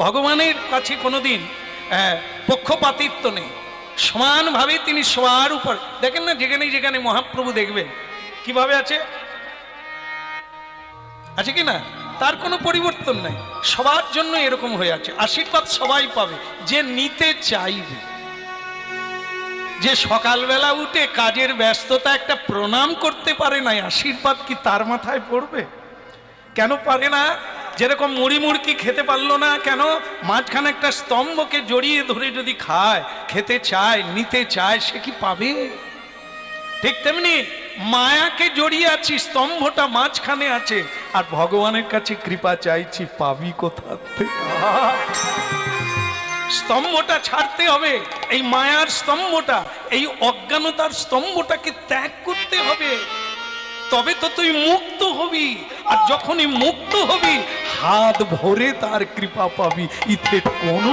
ভগবানের কাছে কোনোদিন পক্ষপাতিত্ব নেই, সমানভাবে তিনি সবার উপর। দেখেন না, যেখানে যেখানে মহাপ্রভু দেখবেন কিভাবে আছে, আছে কি না? তার কোনো পরিবর্তন নাই, সবার জন্য এরকম হয়ে আছে। আশীর্বাদ সবাই পাবে যে নিতে চাইবে। যে সকালবেলা উঠে কাজের ব্যস্ততা একটা প্রণাম করতে পারে না, আশীর্বাদ কি তার মাথায় পড়বে? কেন পারে না? যেরকম মুড়ি মুড়কি খেতে পারলো না, কেন? মাঝখানে একটা স্তম্ভকে জড়িয়ে ধরে যদি খায়, খেতে চায়, নিতে চায়, সে কি পাবে? ঠিক তেমনি মায়াকে জড়িয়ে আছি, স্তম্ভটা মাঝখানে আছে, আর ভগবানের কাছে কৃপা চাইছি, পাবি কোথা থেকে? স্তম্ভটা ছাড়তে হবে, এই মায়ার স্তম্ভটা, এই অজ্ঞানতার স্তম্ভটাকে ত্যাগ করতে হবে, তবে তো তুই মুক্ত হবি। আর যখনই মুক্ত হবি, হাত ভরে তার কৃপা পাবি, ইথে কোনো